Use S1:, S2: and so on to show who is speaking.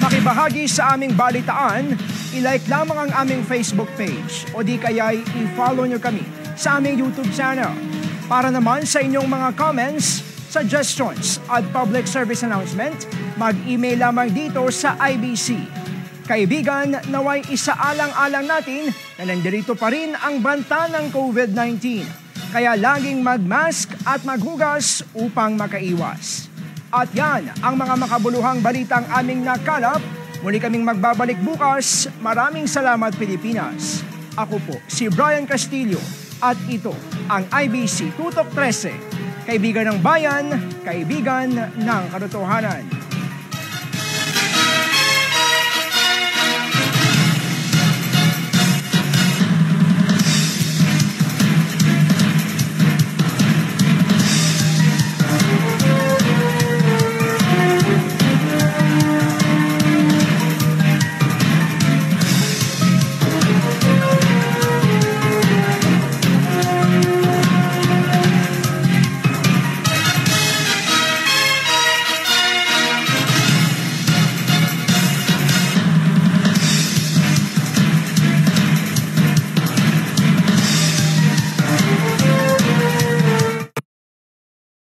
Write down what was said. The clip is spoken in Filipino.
S1: makibahagi sa aming balitaan, i-like lamang ang aming Facebook page o di kaya i-follow nyo kami sa aming YouTube channel. Para naman sa inyong mga comments, suggestions at public service announcement, mag-email lamang dito sa IBC. Kaibigan, naway isaalang-alang natin na nandirito pa rin ang banta ng COVID-19. Kaya laging mag-mask at maghugas upang makaiwas. At yan ang mga makabuluhang balitang aming nakalap. Muli kaming magbabalik bukas. Maraming salamat, Pilipinas. Ako po si Brian Castillo at ito ang IBC Tutok 13. Kaibigan ng bayan, kaibigan ng katotohanan.